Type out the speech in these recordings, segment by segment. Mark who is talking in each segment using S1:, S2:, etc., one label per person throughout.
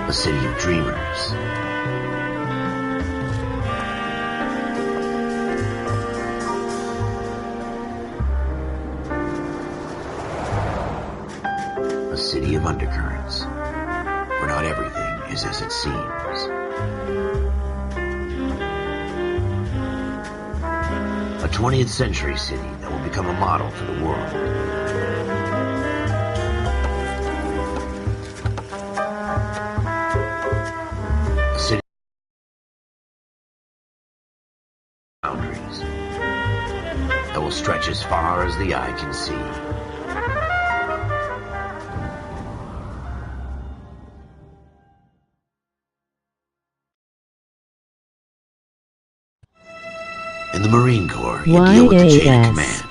S1: A city of dreamers. A city of undercurrents, where not everything is as it seems. A 20th century city that will become a model for the world. A city boundaries that will stretch as far as the eye can see. In the Marine Corps, you deal with the chain of command.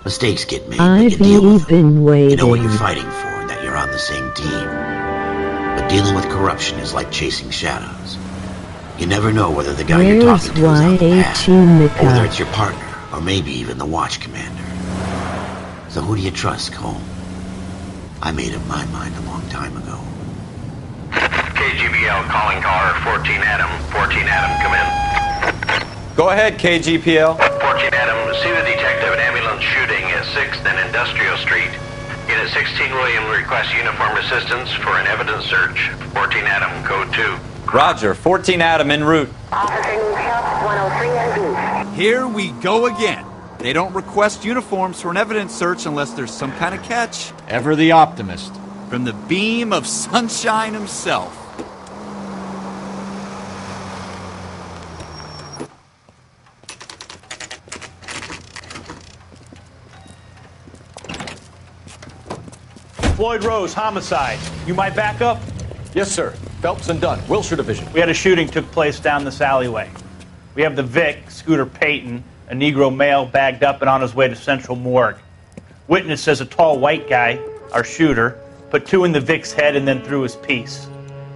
S1: Mistakes get made, but you deal with them. You know what you're fighting for and that you're on the same team. But dealing with corruption is like chasing shadows. You never know whether the guy you're talking to is out the path, or whether it's your partner, or maybe even the watch commander. So who do you trust, Cole? I made up my mind a long time ago.
S2: KGBL calling caller 14 Adam. 14 Adam, come in.
S3: Go ahead, KGPL.
S2: 14 Adam, see the detective an ambulance shooting at 6th and Industrial Street. Unit 16 William requests uniform assistance for an evidence search. 14 Adam, code 2.
S3: Roger, 14 Adam en route.
S4: Officer needs help, 103 NB.
S5: Here we go again. They don't request uniforms for an evidence search unless there's some kind of catch.
S6: Ever the optimist.
S5: From the beam of sunshine himself.
S7: Floyd Rose, homicide. You might back up?
S6: Yes, sir. Phelps and Dunn, Wilshire Division.
S7: We had a shooting took place down this alleyway. We have the Vic, Scooter Payton, a Negro male bagged up and on his way to Central Morgue. Witness says a tall white guy, our shooter, put 2 in the Vic's head and then threw his piece.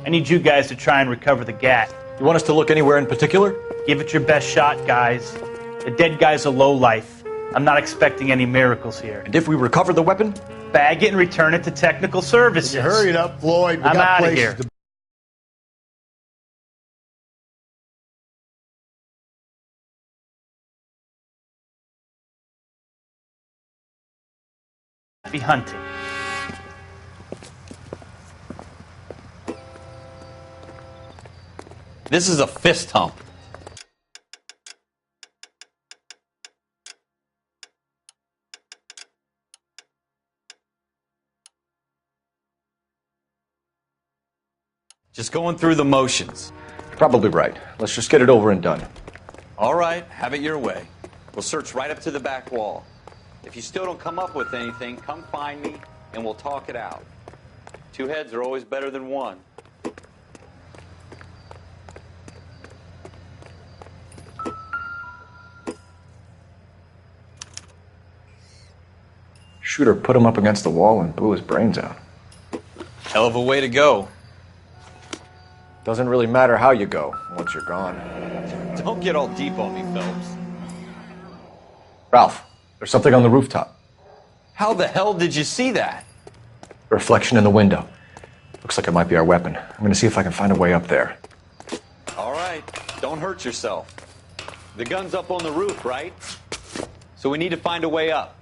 S7: I need you guys to try and recover the gat.
S6: You want us to look anywhere in particular?
S7: Give it your best shot, guys. The dead guy's a lowlife. I'm not expecting any miracles here.
S6: And if we recover the weapon?
S7: Bag it and return it to technical services.
S8: You hurry it up, Floyd.
S7: I'm out of here. Be hunting.
S3: This is a fist hump. Just going through the motions.
S6: Probably right. Let's just get it over and done.
S3: All right, have it your way. We'll search right up to the back wall. If you still don't come up with anything, come find me and we'll talk it out. 2 heads are always better than 1.
S6: Shooter put him up against the wall and blew his brains out.
S3: Hell of a way to go.
S6: Doesn't really matter how you go once you're gone.
S3: Don't get all deep on me, Phelps.
S6: Ralph, there's something on the rooftop.
S3: How the hell did you see that?
S6: A reflection in the window. Looks like it might be our weapon. I'm going to see if I can find a way up there.
S3: All right, don't hurt yourself. The gun's up on the roof, right? So we need to find a way up.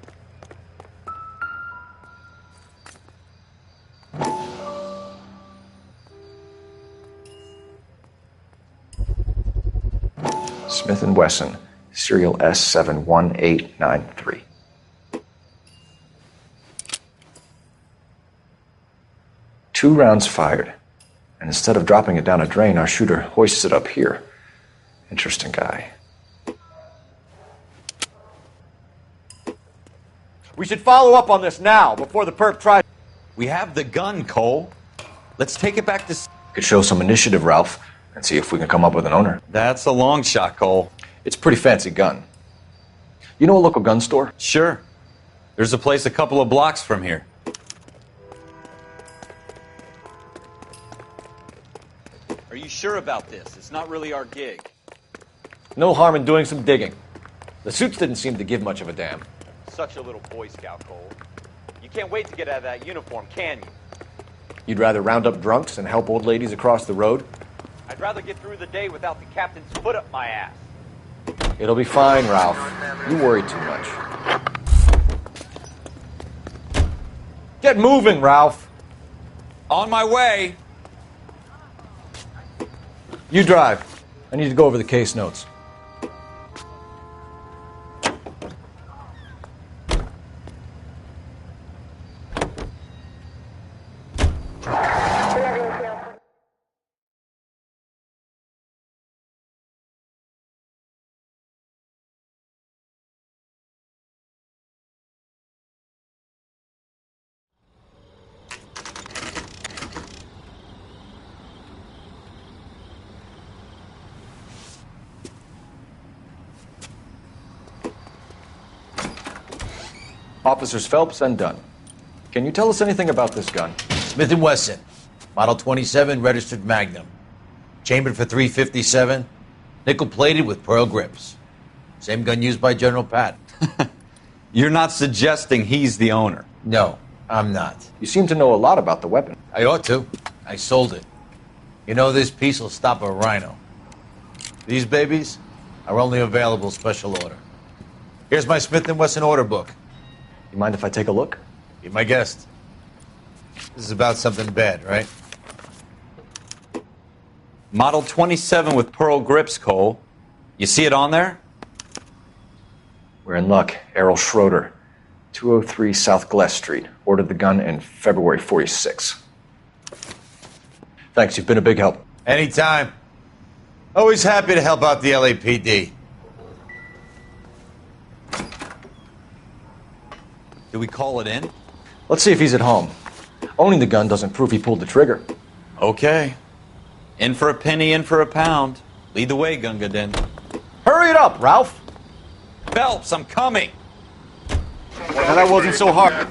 S6: Smith & Wesson, serial S71893. Two rounds fired, and instead of dropping it down a drain, our shooter hoists it up here. Interesting guy.
S9: We should follow up on this now, before the perp tries.
S3: We have the gun, Cole. Let's take it back to...
S6: Could show some initiative, Ralph, and see if we can come up with an owner.
S3: That's a long shot, Cole.
S6: It's a pretty fancy gun. You know a local gun store?
S3: Sure. There's a place a couple of blocks from here. Are you sure about this? It's not really our gig.
S9: No harm in doing some digging. The suits didn't seem to give much of a damn.
S3: Such a little Boy Scout, Cole. You can't wait to get out of that uniform, can you?
S9: You'd rather round up drunks and help old ladies across the road?
S3: I'd rather get through the day without the captain's foot up my ass.
S9: It'll be fine, Ralph. You worry too much. Get moving, Ralph.
S3: On my way.
S9: You drive. I need to go over the case notes. Officers Phelps and Dunn. Can you tell us anything about this gun?
S8: Smith & Wesson, Model 27, registered Magnum. Chambered for .357, nickel-plated with pearl grips. Same gun used by General Patton.
S3: You're not suggesting he's the owner?
S8: No, I'm not.
S6: You seem to know a lot about the weapon.
S8: I ought to. I sold it. You know, this piece will stop a rhino. These babies are only available special order. Here's my Smith & Wesson order book.
S6: You mind if I take a look?
S8: Be my guest. This is about something bad, right?
S3: Model 27 with pearl grips, Cole. You see it on there?
S6: We're in luck. Errol Schroeder, 203 South Glass Street. Ordered the gun in February 46. Thanks, you've been a big help.
S8: Anytime. Always happy to help out the LAPD.
S3: Do we call it in?
S6: Let's see if he's at home. Owning the gun doesn't prove he pulled the trigger.
S3: Okay. In for a penny, in for a pound. Lead the way, Gunga Din.
S9: Hurry it up, Ralph.
S3: Phelps, I'm coming.
S9: Now that wasn't so hard.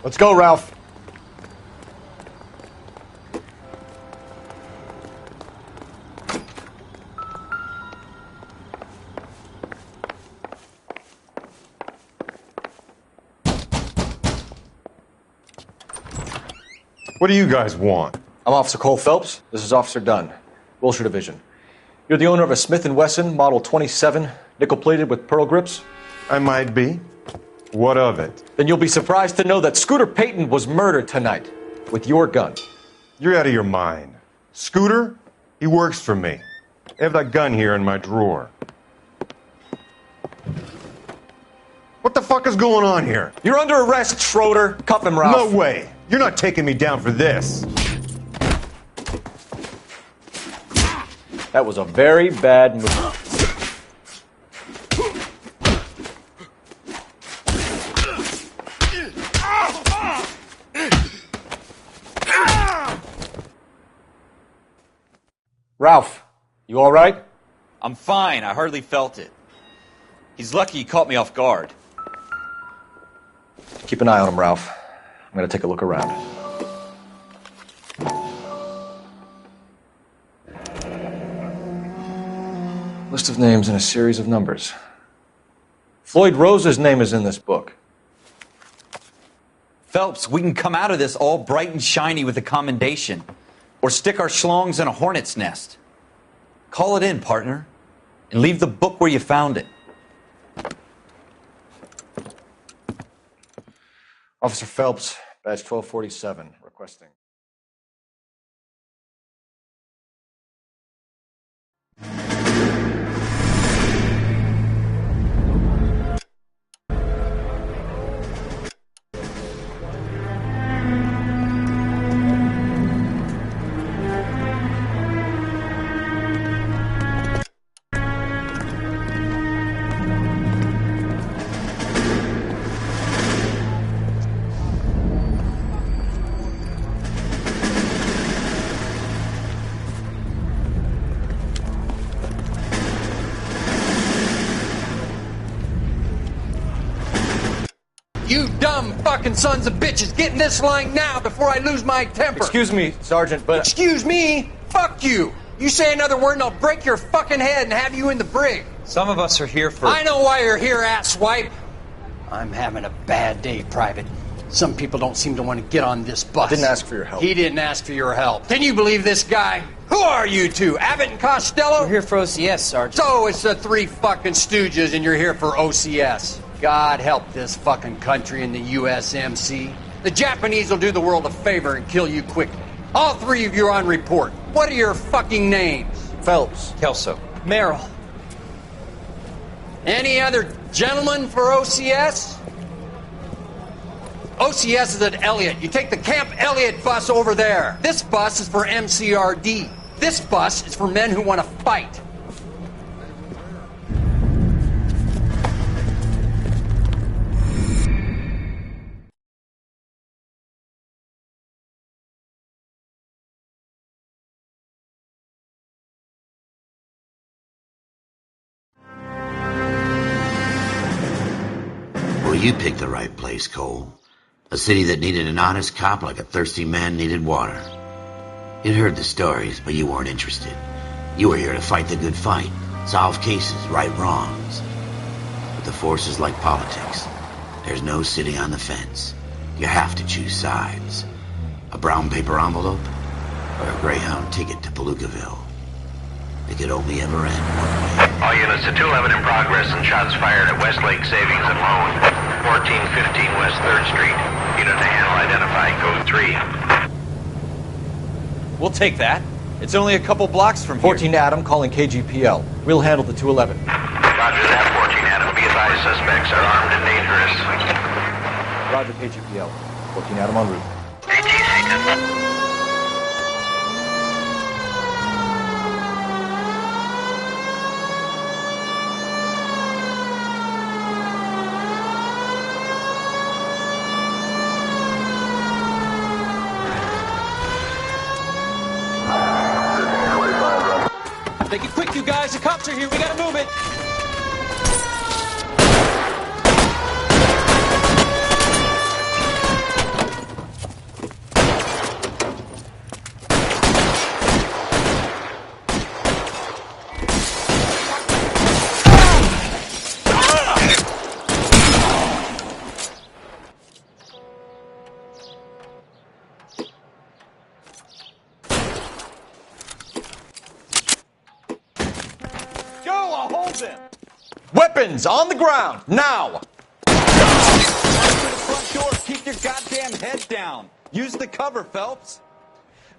S9: Let's go, Ralph.
S10: What do you guys want?
S6: I'm Officer Cole Phelps. This is Officer Dunn, Wilshire Division. You're the owner of a Smith & Wesson Model 27, nickel-plated with pearl grips?
S10: I might be. What of it?
S6: Then you'll be surprised to know that Scooter Payton was murdered tonight with your gun.
S10: You're out of your mind. Scooter? He works for me. I have that gun here in my drawer. What the fuck is going on here?
S6: You're under arrest, Schroeder. Cuff him, Ralph.
S10: No way. You're not taking me down for this.
S6: That was a very bad move. Ralph, you all right?
S3: I'm fine. I hardly felt it. He's lucky he caught me off guard.
S6: Keep an eye on him, Ralph. I'm going to take a look around. List of names and a series of numbers. Floyd Rose's name is in this book.
S3: Phelps, we can come out of this all bright and shiny with a commendation. Or stick our schlongs in a hornet's nest. Call it in, partner. And leave the book where you found it.
S6: Officer Phelps, badge 1247, requesting.
S11: You dumb fucking sons of bitches, get in this line now before I lose my temper.
S9: Excuse me, Sergeant, but...
S11: Excuse me? Fuck you. You say another word and I'll break your fucking head and have you in the brig.
S3: Some of us are here for...
S11: I know why you're here, asswipe. I'm having a bad day, Private. Some people don't seem to want to get on this bus.
S6: I didn't ask for your help.
S11: He didn't ask for your help. Can you believe this guy? Who are you two? Abbott and Costello?
S12: We're here for OCS, Sergeant.
S11: So it's the three fucking stooges and you're here for OCS. God help this fucking country and the USMC. The Japanese will do the world a favor and kill you quickly. All three of you are on report. What are your fucking names?
S9: Phelps.
S3: Kelso.
S12: Merrill.
S11: Any other gentlemen for OCS? OCS is at Elliott. You take the Camp Elliott bus over there. This bus is for MCRD. This bus is for men who want to fight.
S1: Well, you picked the right place, Cole. A city that needed an honest cop like a thirsty man needed water. You'd heard the stories, but you weren't interested. You were here to fight the good fight, solve cases, right wrongs. But the force is like politics. There's no sitting on the fence. You have to choose sides. A brown paper envelope or a Greyhound ticket to Palookaville. It could only ever end one way.
S2: All units to 211 in progress and shots fired at Westlake Savings and Loan, 1415 West 3rd Street. Unit to handle identified, code 3.
S5: We'll take that. It's only a couple blocks from here.
S9: 14 Adam calling KGPL. We'll handle the 211.
S2: Roger that, 14 Adam. Be advised, suspects are armed and dangerous.
S9: Roger, KGPL. 14 Adam en route.
S5: Make it quick, you guys. The cops are here. We gotta move it.
S9: Weapons on the ground, now!
S3: Front door. Keep your goddamn head down. Use the cover, Phelps.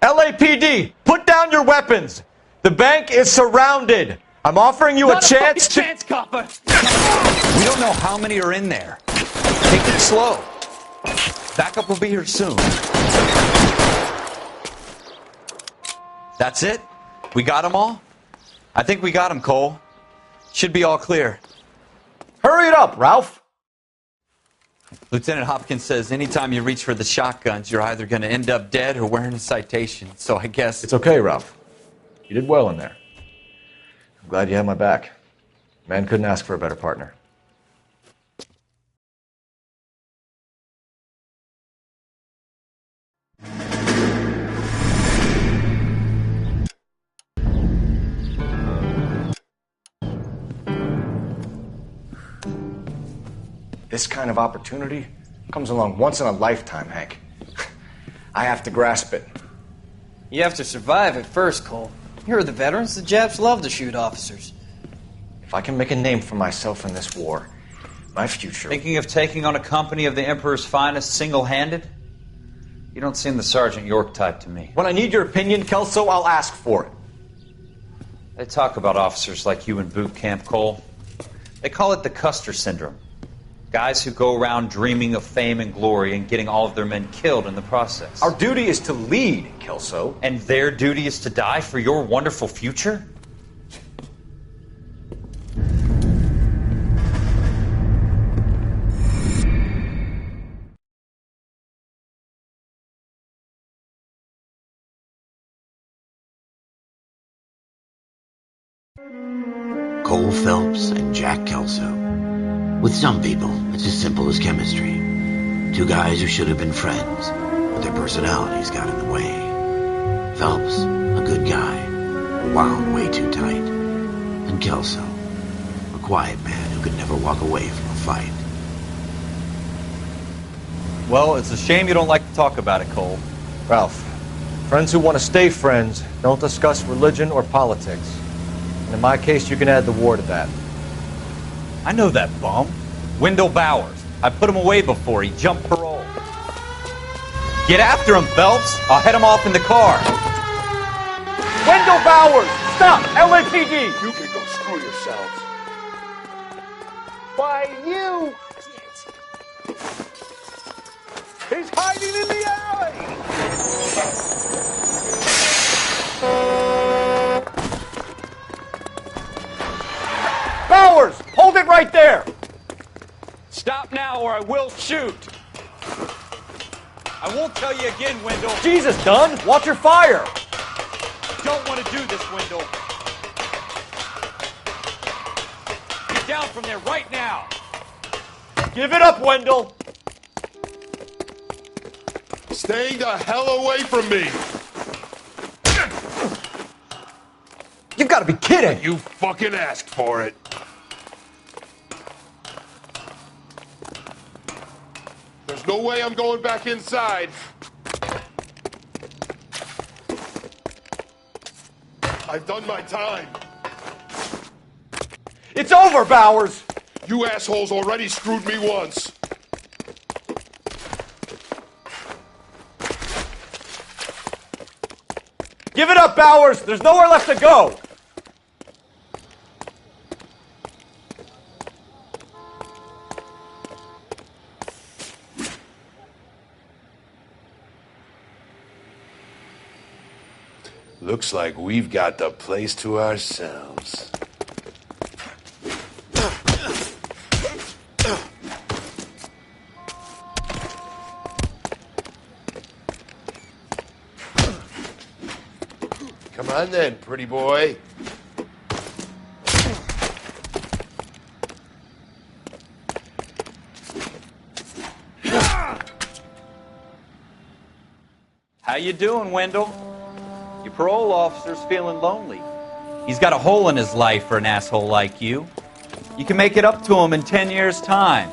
S9: LAPD, put down your weapons. The bank is surrounded. I'm offering you a chance to...
S12: chance, copper.
S3: We don't know how many are in there. Take it slow. Backup will be here soon. That's it? We got them all? I think we got them, Cole. Should be all clear.
S9: Hurry it up, Ralph.
S3: Lieutenant Hopkins says anytime you reach for the shotguns, you're either going to end up dead or wearing a citation. So I guess...
S6: It's okay, Ralph. You did well in there. I'm glad you had my back. Man couldn't ask for a better partner. This kind of opportunity comes along once in a lifetime, Hank. I have to grasp it.
S12: You have to survive it first, Cole. Here are the veterans. The Japs love to shoot officers.
S6: If I can make a name for myself in this war, my future...
S3: Thinking of taking on a company of the Emperor's finest single-handed? You don't seem the Sergeant York type to me.
S9: When I need your opinion, Kelso, I'll ask for it.
S3: They talk about officers like you in boot camp, Cole. They call it the Custer syndrome. Guys who go around dreaming of fame and glory and getting all of their men killed in the process.
S9: Our duty is to lead, Kelso.
S3: And their duty is to die for your wonderful future?
S1: Cole Phelps and Jack Kelso. With some people, it's as simple as chemistry. Two guys who should have been friends, but their personalities got in the way. Phelps, a good guy, wound way too tight. And Kelso, a quiet man who could never walk away from a fight.
S3: Well, it's a shame you don't like to talk about it, Cole.
S9: Ralph, friends who want to stay friends don't discuss religion or politics. And in my case, you can add the war to that.
S3: I know that bum. Wendell Bowers. I put him away before. He jumped parole. Get after him, Phelps. I'll head him off in the car.
S9: Wendell Bowers! Stop! LAPD!
S13: You can go screw yourselves.
S9: Why, you... He's hiding in the alley! Bowers! Hold it right there!
S14: Stop now or I will shoot.
S3: I won't tell you again, Wendell.
S9: Jesus, Dunn! Watch your fire!
S3: Don't want to do this, Wendell. Get down from there right now.
S9: Give it up, Wendell!
S13: Stay the hell away from me!
S9: You've got to be kidding!
S13: You fucking asked for it. There's no way I'm going back inside. I've done my time.
S9: It's over, Bowers!
S13: You assholes already screwed me once.
S9: Give it up, Bowers! There's nowhere left to go!
S13: Looks like we've got the place to ourselves. Come on then, pretty boy.
S3: How you doing, Wendell? Your parole officer's feeling lonely. He's got a hole in his life for an asshole like you. You can make it up to him in 10 years' time.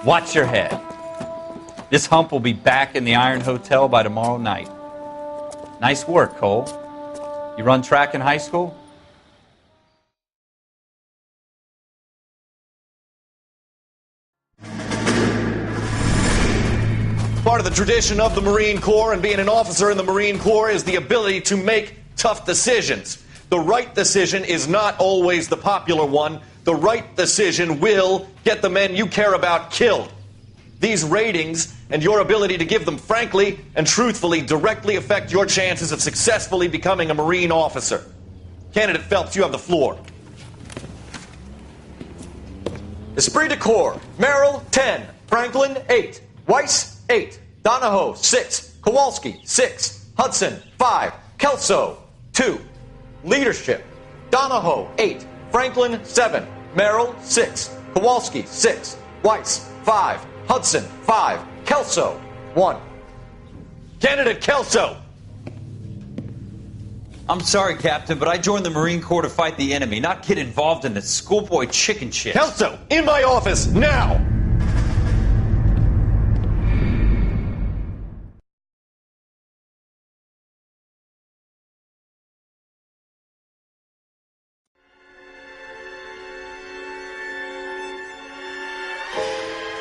S3: Watch your head. This hump will be back in the Iron Hotel by tomorrow night. Nice work, Cole. You run track in high school?
S9: Part of the tradition of the Marine Corps and being an officer in the Marine Corps is the ability to make tough decisions. The right decision is not always the popular one. The right decision will get the men you care about killed. These ratings and your ability to give them frankly and truthfully directly affect your chances of successfully becoming a Marine officer. Candidate Phelps, you have the floor. Esprit de Corps, Merrill, 10. Franklin, 8. Weiss, 8. Donahoe, 6. Kowalski, 6. Hudson, 5. Kelso, 2. Leadership, Donahoe, 8. Franklin, 7. Merrill, 6. Kowalski, 6. Weiss, 5. Hudson, 5. Kelso, 1. Candidate Kelso!
S3: I'm sorry, Captain, but I joined the Marine Corps to fight the enemy, not get involved in this schoolboy chicken shit.
S9: Kelso, in my office, now!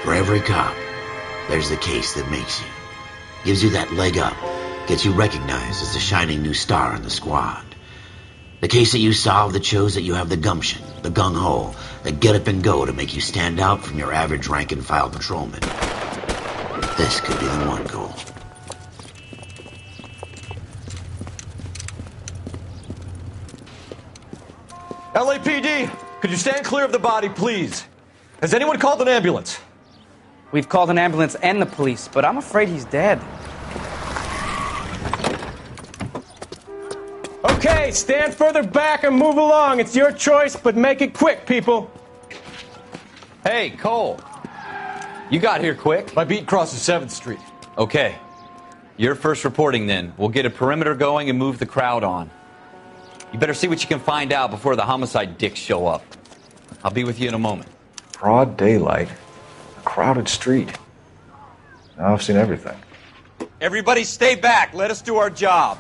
S1: For every cop, there's the case that makes you. Gives you that leg up. Gets you recognized as the shining new star in the squad. The case that you solve that shows that you have the gumption, the gung-ho, the get up and go to make you stand out from your average rank-and-file patrolman. This could be the one, Cole.
S9: LAPD, could you stand clear of the body, please? Has anyone called an ambulance?
S15: We've called an ambulance and the police, but I'm afraid he's dead.
S16: Okay, stand further back and move along. It's your choice, but make it quick, people.
S3: Hey, Cole.
S17: You got here quick.
S8: My beat crosses 7th Street.
S17: Okay. You're first reporting then. We'll get a perimeter going and move the crowd on. You better see what you can find out before the homicide dicks show up. I'll be with you in a moment.
S6: Broad daylight. A crowded street. Now I've seen everything.
S14: Everybody stay back. Let us do our job.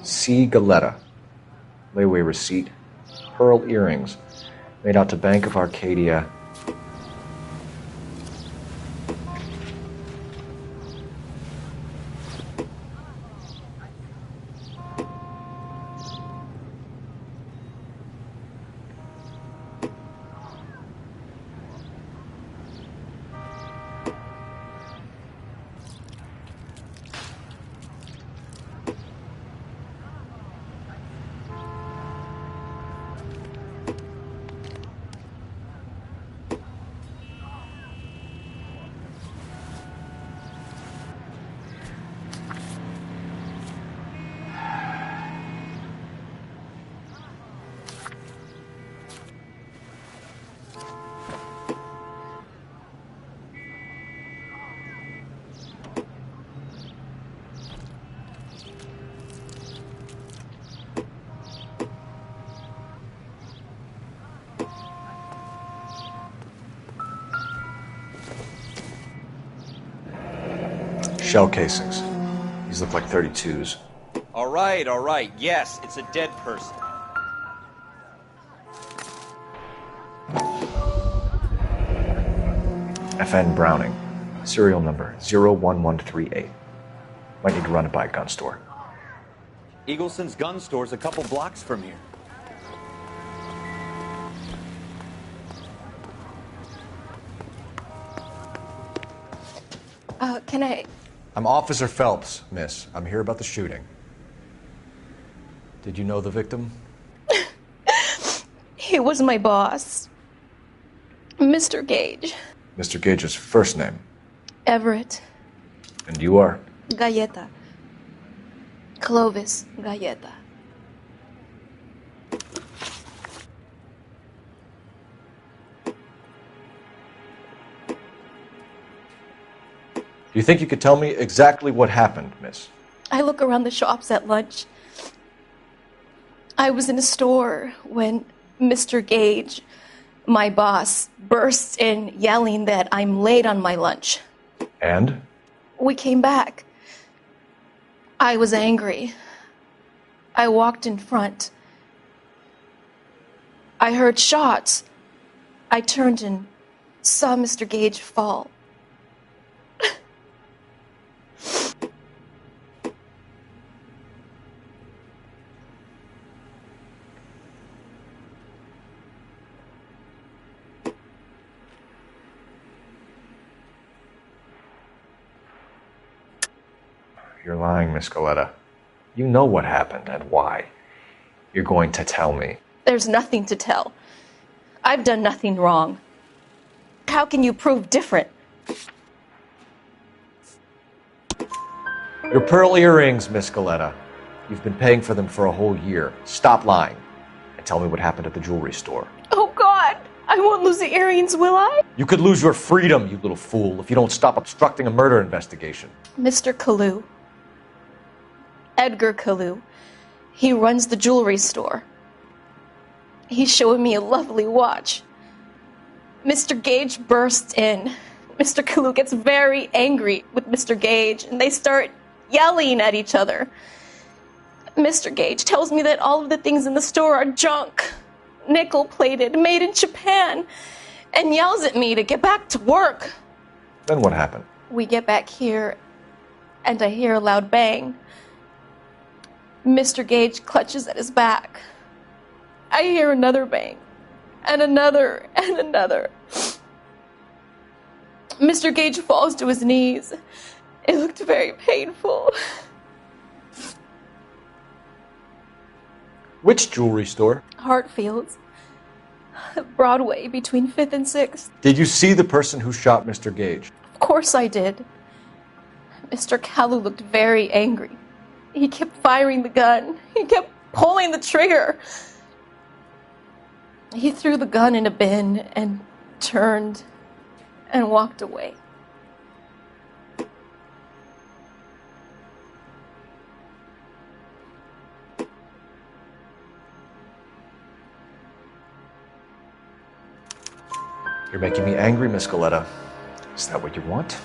S6: C. Galetta. Layaway receipt. Pearl earrings. Made out to Bank of Arcadia. Shell casings. These look like 32s.
S14: All right. Yes, it's a dead person.
S6: FN Browning. Serial number 01138. Might need to run it by a gun store.
S17: Eagleson's gun store's a couple blocks from here.
S18: Can I...
S6: I'm Officer Phelps, miss. I'm here about the shooting. Did you know the victim?
S18: He was my boss. Mr. Gage.
S6: Mr. Gage's first name.
S18: Everett.
S6: And you are?
S18: Galleta. Clovis Galleta.
S6: Do you think you could tell me exactly what happened, miss?
S18: I look around the shops at lunch. I was in a store when Mr. Gage, my boss, bursts in yelling that I'm late on my lunch.
S6: And?
S18: We came back. I was angry. I walked in front. I heard shots. I turned and saw Mr. Gage fall.
S6: You're lying, Miss Galetta. You know what happened and why. You're going to tell me.
S18: There's nothing to tell. I've done nothing wrong. How can you prove different?
S6: Your pearl earrings, Miss Galetta. You've been paying for them for a whole year. Stop lying. And tell me what happened at the jewelry store.
S18: Oh, God! I won't lose the earrings, will I?
S6: You could lose your freedom, you little fool, if you don't stop obstructing a murder investigation.
S18: Mr. Kalu. Edgar Kalu. He runs the jewelry store. He's showing me a lovely watch. Mr. Gage bursts in. Mr. Kalu gets very angry with Mr. Gage, and they start yelling at each other. Mr. Gage tells me that all of the things in the store are junk, nickel-plated, made in Japan, and yells at me to get back to work.
S6: Then what happened?
S18: We get back here, and I hear a loud bang. Mr. Gage clutches at his back. I hear another bang, and another, and another. Mr. Gage falls to his knees. It looked very painful.
S6: Which jewelry store?
S18: Hartfield's. Broadway, between 5th and 6th.
S6: Did you see the person who shot Mr. Gage?
S18: Of course I did. Mr. Kalu looked very angry. He kept firing the gun. He kept pulling the trigger. He threw the gun in a bin and turned and walked away.
S6: You're making me angry, Miss Galetta. Is that what you want?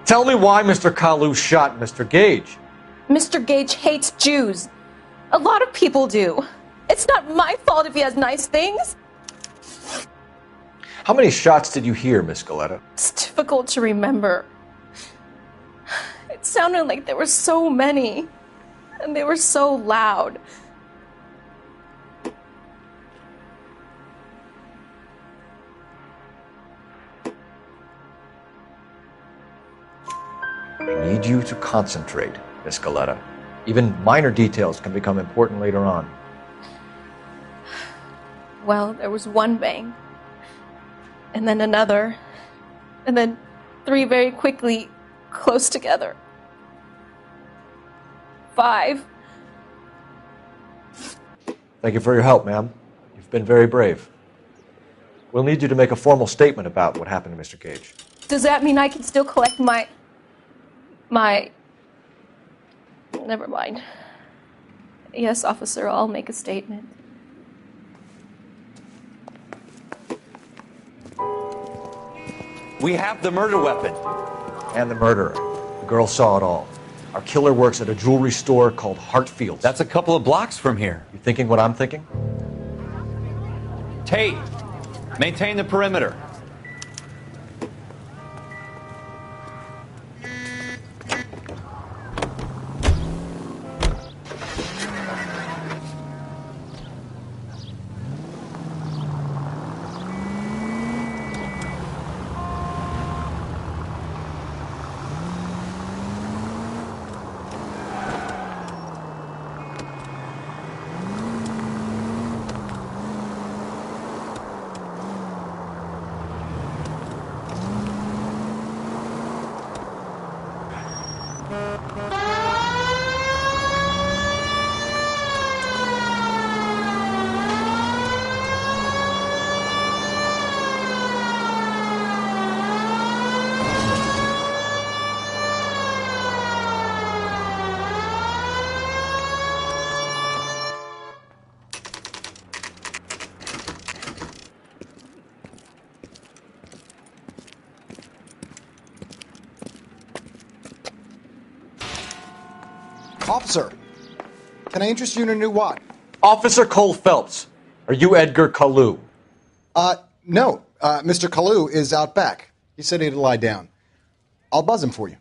S6: Tell me why Mr. Kalu shot Mr. Gage.
S18: Mr. Gage hates Jews. A lot of people do. It's not my fault if he has nice things.
S6: How many shots did you hear, Miss Galetta?
S18: It's difficult to remember. It sounded like there were so many, and they were so loud.
S6: I need you to concentrate, Miss Galetta. Even minor details can become important later on.
S18: Well, there was one bang, and then another, and then three very quickly, close together. 5.
S6: Thank you for your help, ma'am. You've been very brave. We'll need you to make a formal statement about what happened to Mr. Gage.
S18: Does that mean I can still collect my... Never mind. Yes, officer, I'll make a statement.
S17: We have the murder weapon.
S6: And the murderer. The girl saw it all. Our killer works at a jewelry store called Hartfield's.
S17: That's a couple of blocks from here.
S6: You thinking what I'm thinking?
S17: Tate, maintain the perimeter.
S19: Officer, can I interest you in a new watch?
S6: Officer Cole Phelps, are you Edgar Kalu?
S19: No. Mr. Kalu is out back. He said he'd lie down. I'll buzz him for you.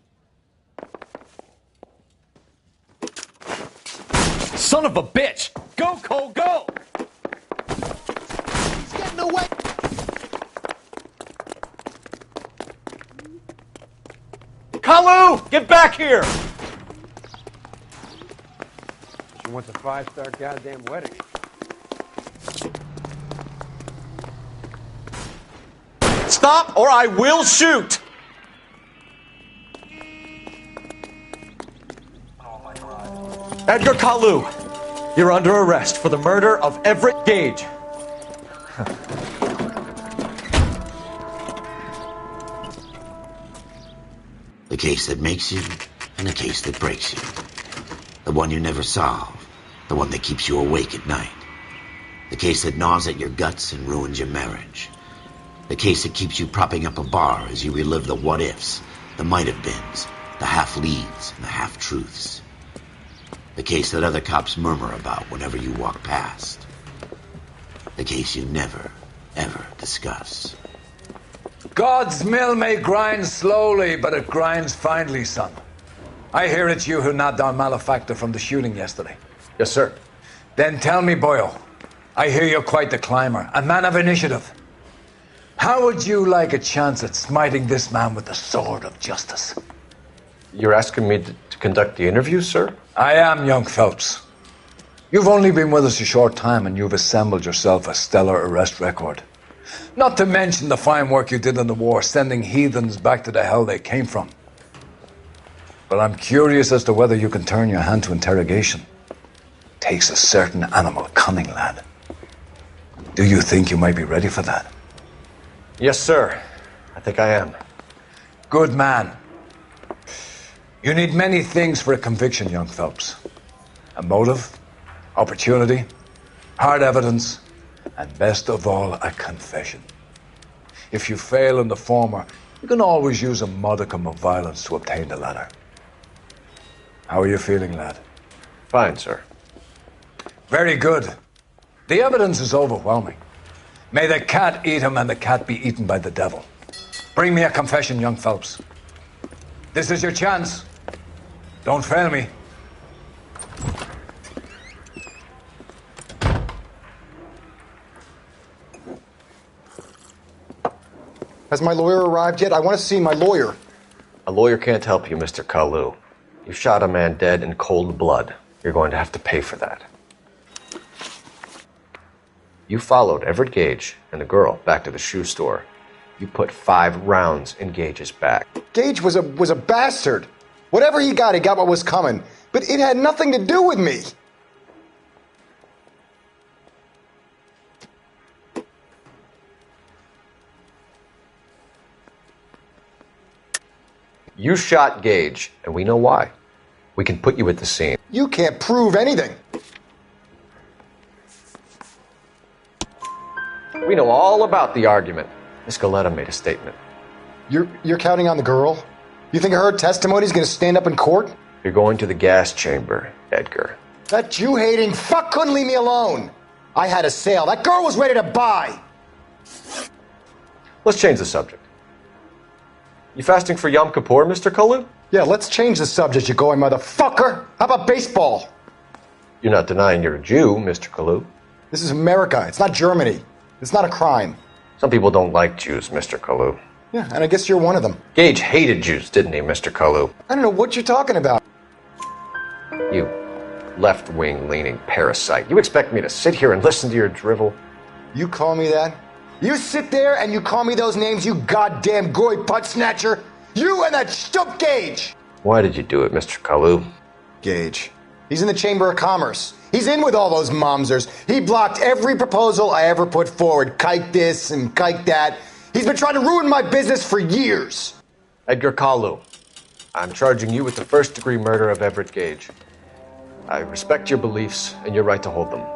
S17: Son of a bitch! Go, Cole, go!
S19: He's getting away!
S6: Kalu, get back here!
S20: She wants a 5-star goddamn wedding.
S9: Stop or I will shoot!
S6: Edgar Kalu, you're under arrest for the murder of Everett Gage.
S1: The case that makes you and the case that breaks you. The one you never solve. The one that keeps you awake at night. The case that gnaws at your guts and ruins your marriage. The case that keeps you propping up a bar as you relive the what-ifs, the might-have-beens, the half-leads, and the half-truths. The case that other cops murmur about whenever you walk past. The case you never, ever discuss.
S21: God's mill may grind slowly, but it grinds finely, son. I hear it's you who nabbed our malefactor from the shooting yesterday.
S6: Yes, sir.
S21: Then tell me, Boyle, I hear you're quite the climber, a man of initiative. How would you like a chance at smiting this man with the sword of justice?
S6: You're asking me to conduct the interview, sir?
S21: I am, young Phelps. You've only been with us a short time and you've assembled yourself a stellar arrest record. Not to mention the fine work you did in the war, sending heathens back to the hell they came from. But I'm curious as to whether you can turn your hand to interrogation. Takes a certain animal cunning, lad. Do you think you might be ready for that?
S6: Yes, sir. I think I am.
S21: Good man. You need many things for a conviction, young Phelps. A motive, opportunity, hard evidence, and best of all, a confession. If you fail in the former, you can always use a modicum of violence to obtain the latter. How are you feeling, lad?
S6: Fine, sir.
S21: Very good. The evidence is overwhelming. May the cat eat him and the cat be eaten by the devil. Bring me a confession, young Phelps. This is your chance. Don't fail me.
S19: Has my lawyer arrived yet? I want to see my lawyer.
S6: A lawyer can't help you, Mr. Kalu. You shot a man dead in cold blood. You're going to have to pay for that. You followed Everett Gage and the girl back to the shoe store. You put 5 rounds in Gage's back.
S19: Gage was a bastard. Whatever he got what was coming. But it had nothing to do with me.
S6: You shot Gage, and we know why. We can put you at the scene.
S19: You can't prove anything.
S6: We know all about the argument. Miss Galetta made a statement.
S19: You're counting on the girl? You think her testimony is going to stand up in court?
S6: You're going to the gas chamber, Edgar.
S19: That Jew-hating fuck couldn't leave me alone. I had a sale. That girl was ready to buy.
S6: Let's change the subject. You fasting for Yom Kippur, Mr. Kalu?
S19: Yeah, let's change the subject, you going motherfucker. How about baseball?
S6: You're not denying you're a Jew, Mr. Kalu.
S19: This is America. It's not Germany. It's not a crime.
S6: Some people don't like Jews, Mr. Kalu.
S19: Yeah, and I guess you're one of them.
S6: Gage hated Jews, didn't he, Mr. Kalu?
S19: I don't know what you're talking about.
S6: You left-wing leaning parasite. You expect me to sit here and listen to your drivel?
S19: You call me that? You sit there and you call me those names, you goddamn goy putt snatcher? You and that stup Gage!
S6: Why did you do it, Mr. Kalu?
S19: Gage. He's in the Chamber of Commerce. He's in with all those momsers. He blocked every proposal I ever put forward. Kike this and kike that. He's been trying to ruin my business for years.
S6: Edgar Kalu, I'm charging you with the first-degree murder of Everett Gage. I respect your beliefs and your right to hold them.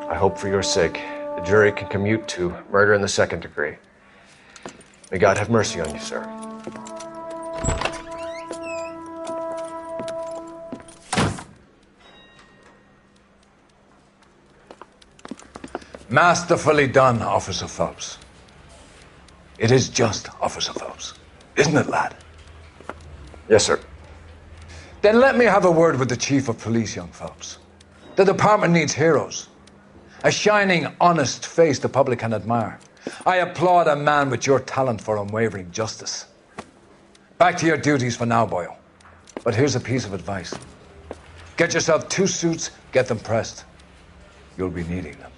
S6: I hope for your sake the jury can commute to murder in the second degree. May God have mercy on you, sir.
S21: Masterfully done, Officer Phelps. It is just Officer Phelps, isn't it, lad?
S6: Yes, sir.
S21: Then let me have a word with the Chief of Police, young Phelps. The department needs heroes. A shining, honest face the public can admire. I applaud a man with your talent for unwavering justice. Back to your duties for now, Boyle. But here's a piece of advice. Get yourself 2 suits, get them pressed. You'll be needing them.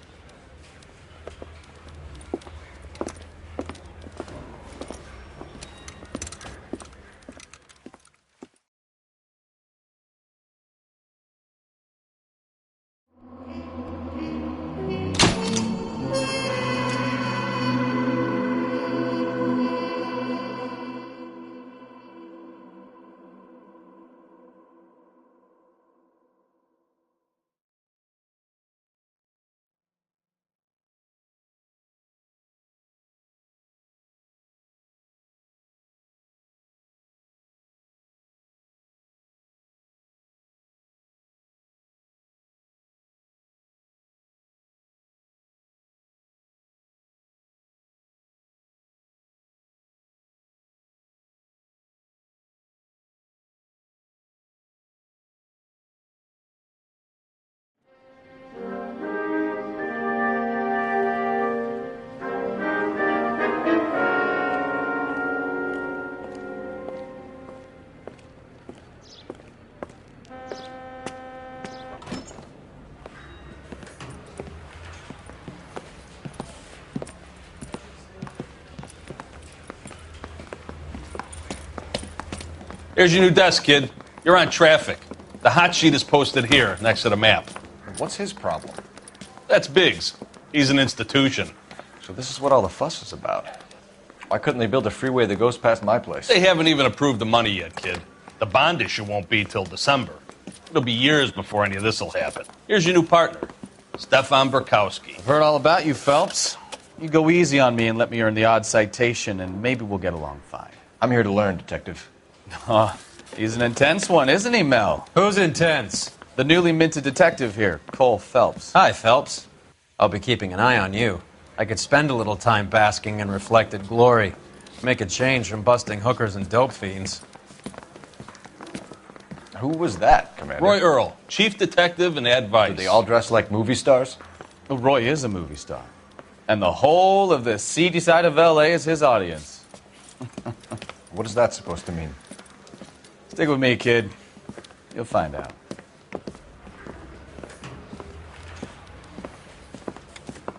S4: Here's your new desk, kid. You're on traffic. The hot sheet is posted here, next to the map.
S6: What's his problem?
S4: That's Biggs. He's an institution.
S6: So this is what all the fuss is about. Why couldn't they build a freeway that goes past my place?
S4: They haven't even approved the money yet, kid. The bond issue won't be till December. It'll be years before any of this will happen. Here's your new partner, Stefan Burkowski.
S22: I've heard all about you, Phelps. You go easy on me and let me earn the odd citation, and maybe we'll get along fine.
S6: I'm here to learn, Detective.
S22: He's an intense one, isn't he, Mel?
S15: Who's intense?
S22: The newly minted detective here, Cole Phelps.
S15: Hi, Phelps. I'll be keeping an eye on you. I could spend a little time basking in reflected glory. Make a change from busting hookers and dope fiends.
S6: Who was that, Commander?
S4: Roy Earl, chief detective and advice.
S6: Do they all dress like movie stars?
S22: Well, Roy is a movie star. And the whole of the seedy side of L.A. is his audience.
S6: What is that supposed to mean?
S22: Stick with me, kid. You'll find out.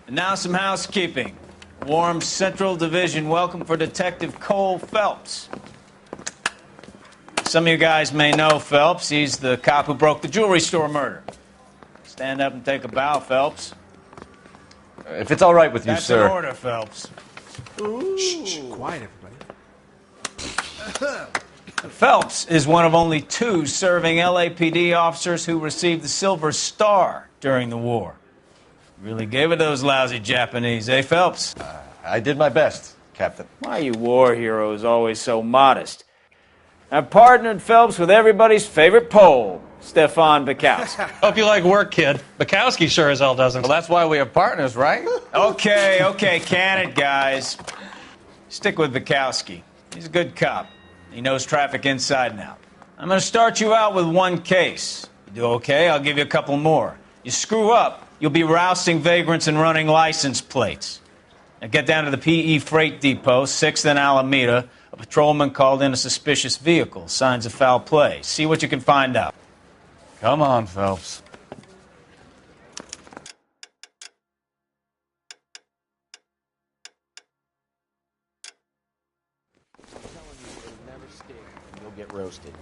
S22: And now some housekeeping. Warm Central Division welcome for Detective Cole Phelps. Some of you guys may know Phelps. He's the cop who broke the jewelry store murder. Stand up and take a bow, Phelps.
S6: If it's all right with you,
S22: That's
S6: sir.
S22: That's an order, Phelps.
S20: Shh, quiet, everybody.
S22: Phelps is one of only 2 serving LAPD officers who received the Silver Star during the war. Really gave it those lousy Japanese, eh, Phelps?
S6: I did my best, Captain.
S22: Why are you war heroes always so modest? I've partnered Phelps with everybody's favorite Pole, Stefan Burkowski.
S4: Hope you like work, kid. Bukowski sure as hell doesn't.
S22: Well, that's why we have partners, right? Okay, can it, guys. Stick with Burkowski. He's a good cop. He knows traffic inside and out. I'm going to start you out with 1 case. You do okay, I'll give you a couple more. You screw up, you'll be rousting vagrants and running license plates. Now get down to the PE Freight Depot, 6th and Alameda. A patrolman called in a suspicious vehicle. Signs of foul play. See what you can find out. Come on, Phelps.
S15: You'll get roasted.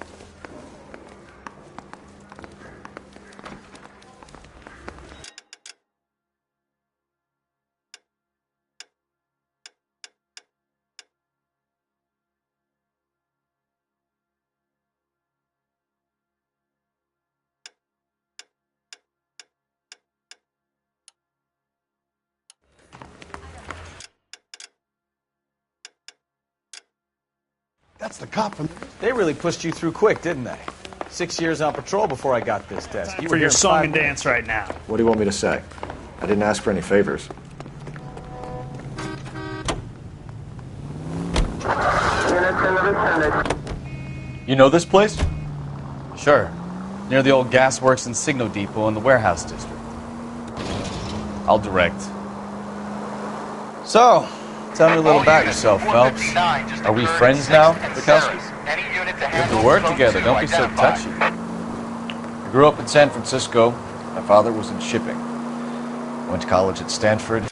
S20: That's the cop from...
S22: They really pushed you through quick, didn't they? 6 years on patrol before I got this desk.
S7: For your song and dance right now.
S6: What do you want me to say? I didn't ask for any favors. You know this place?
S22: Sure. Near the old gasworks and signal depot in the warehouse district. I'll direct. So, tell me a little about yourself, Phelps.
S6: Are we friends now, Bukowski?
S22: We have to work together. Don't be so touchy.
S6: I grew up in San Francisco. My father was in shipping. Went to college at Stanford.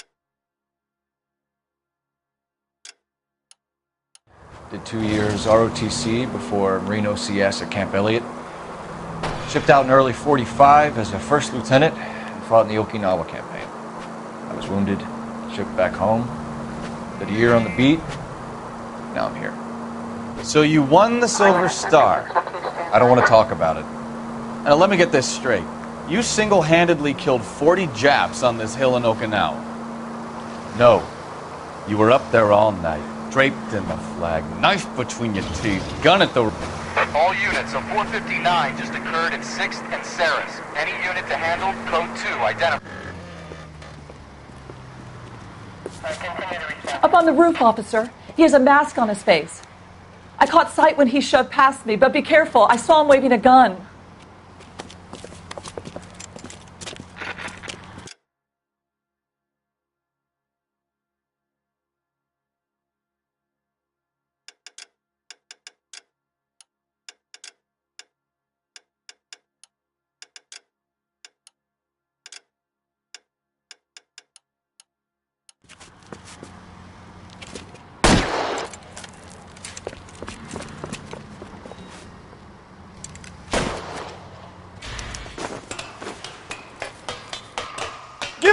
S6: Did 2 years ROTC before Marine OCS at Camp Elliott. Shipped out in early '45 as a first lieutenant and fought in the Okinawa campaign. I was wounded, shipped back home. Did a year on the beat. Now I'm here.
S22: So you won the Silver Star.
S6: I don't want to talk about it.
S22: Now let me get this straight. You single-handedly killed 40 Japs on this hill in Okinawa.
S6: No.
S22: You were up there all night, draped in the flag, knife between your teeth, gun at the...
S23: All units, a 459 just occurred at 6th and Saris. Any unit to handle, code 2, identify.
S24: Up on the roof, officer. He has a mask on his face. I caught sight when he shoved past me, but be careful. I saw him waving a gun.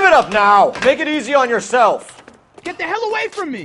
S2: it up now. Make it easy on yourself.
S5: Get the hell away from me!